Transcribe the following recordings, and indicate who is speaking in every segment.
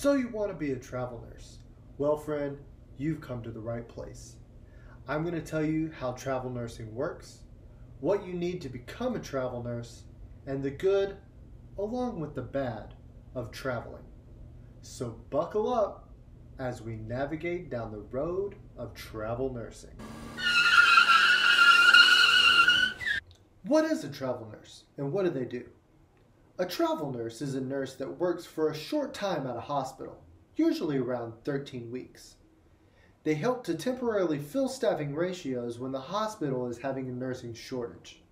Speaker 1: So you want to be a travel nurse? Well, friend, you've come to the right place. I'm going to tell you how travel nursing works, what you need to become a travel nurse, and the good, along with the bad, of traveling. So buckle up as we navigate down the road of travel nursing. What is a travel nurse, and what do they do? A travel nurse is a nurse that works for a short time at a hospital, usually around 13 weeks. They help to temporarily fill staffing ratios when the hospital is having a nursing shortage.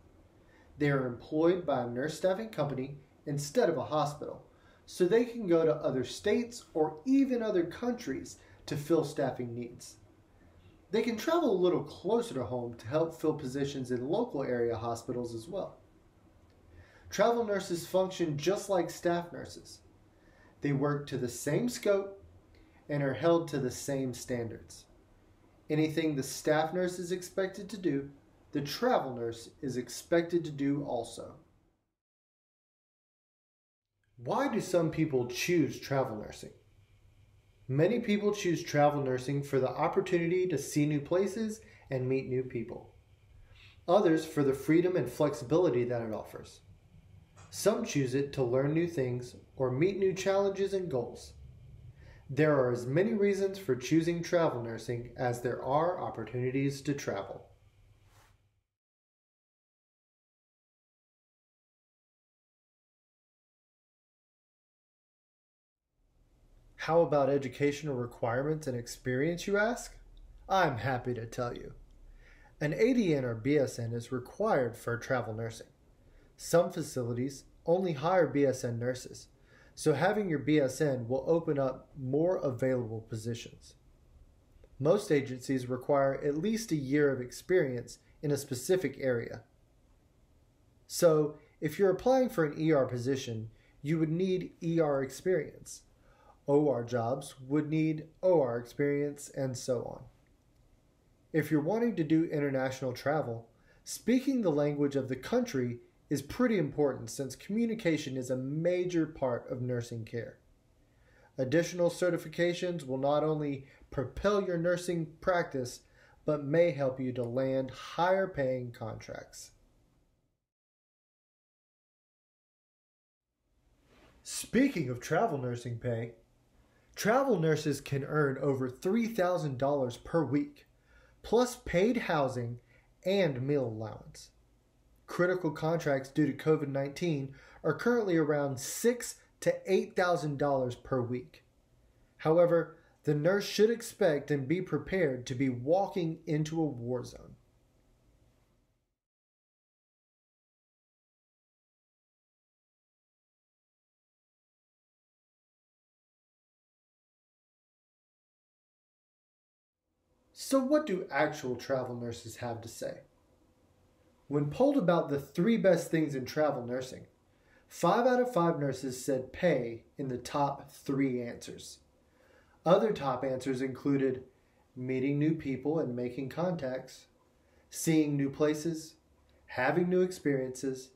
Speaker 1: They are employed by a nurse staffing company instead of a hospital, so they can go to other states or even other countries to fill staffing needs. They can travel a little closer to home to help fill positions in local area hospitals as well. Travel nurses function just like staff nurses. They work to the same scope and are held to the same standards. Anything the staff nurse is expected to do, the travel nurse is expected to do also. Why do some people choose travel nursing? Many people choose travel nursing for the opportunity to see new places and meet new people. Others for the freedom and flexibility that it offers. Some choose it to learn new things or meet new challenges and goals. There are as many reasons for choosing travel nursing as there are opportunities to travel. How about educational requirements and experience, you ask? I'm happy to tell you. An ADN or BSN is required for travel nursing. Some facilities only hire BSN nurses, so having your BSN will open up more available positions. Most agencies require at least a year of experience in a specific area. So, if you're applying for an ER position, you would need ER experience. OR jobs would need OR experience, and so on. If you're wanting to do international travel, speaking the language of the country is pretty important since communication is a major part of nursing care. Additional certifications will not only propel your nursing practice, but may help you to land higher paying contracts. Speaking of travel nursing pay, travel nurses can earn over $3,000 per week, plus paid housing and meal allowance. Critical contracts due to COVID-19 are currently around $6,000 to $8,000 per week. However, the nurse should expect and be prepared to be walking into a war zone. So what do actual travel nurses have to say? When polled about the 3 best things in travel nursing, 5 out of 5 nurses said pay in the top 3 answers. Other top answers included meeting new people and making contacts, seeing new places, having new experiences,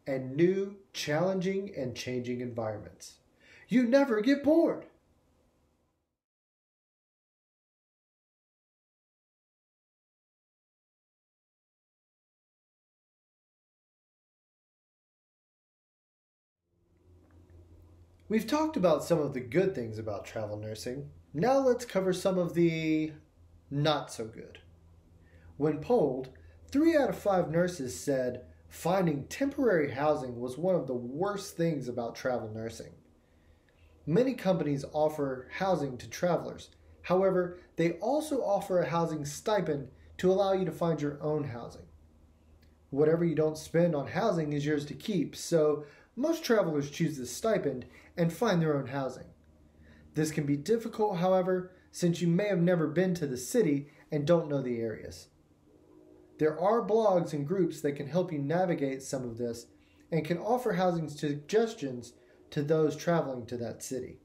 Speaker 1: and new, challenging, and changing environments. You never get bored! We've talked about some of the good things about travel nursing. Now let's cover some of the not so good. When polled, 3 out of 5 nurses said finding temporary housing was one of the worst things about travel nursing. Many companies offer housing to travelers. However, they also offer a housing stipend to allow you to find your own housing. Whatever you don't spend on housing is yours to keep, so most travelers choose the stipend and find their own housing. This can be difficult, however, since you may have never been to the city and don't know the areas. There are blogs and groups that can help you navigate some of this and can offer housing suggestions to those traveling to that city.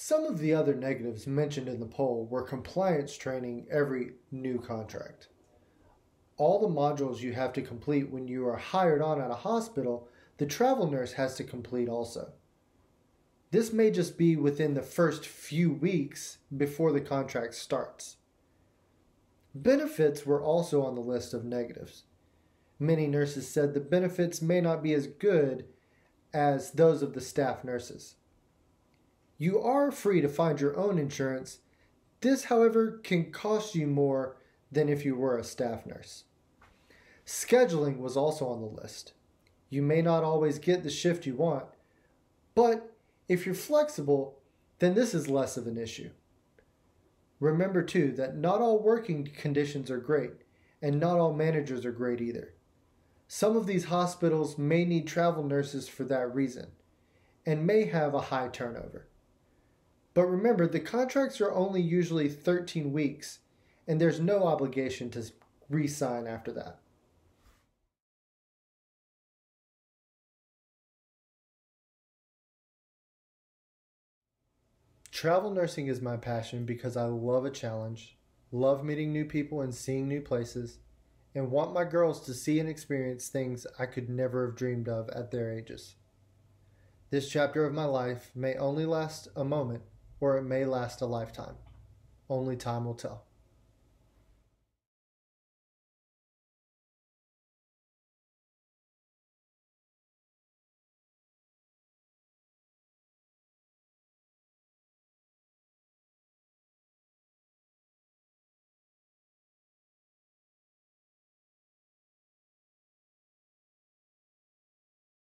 Speaker 1: Some of the other negatives mentioned in the poll were compliance training every new contract. all the modules you have to complete when you are hired on at a hospital, the travel nurse has to complete also. This may just be within the first few weeks before the contract starts. Benefits were also on the list of negatives. Many nurses said the benefits may not be as good as those of the staff nurses. You are free to find your own insurance. This, however, can cost you more than if you were a staff nurse. Scheduling was also on the list. You may not always get the shift you want, but if you're flexible, then this is less of an issue. Remember too that not all working conditions are great, and not all managers are great either. Some of these hospitals may need travel nurses for that reason, and may have a high turnover. But remember, the contracts are only usually 13 weeks, and there's no obligation to re-sign after that. Travel nursing is my passion because I love a challenge, love meeting new people and seeing new places, and want my girls to see and experience things I could never have dreamed of at their ages. This chapter of my life may only last a moment, or it may last a lifetime. Only time will tell.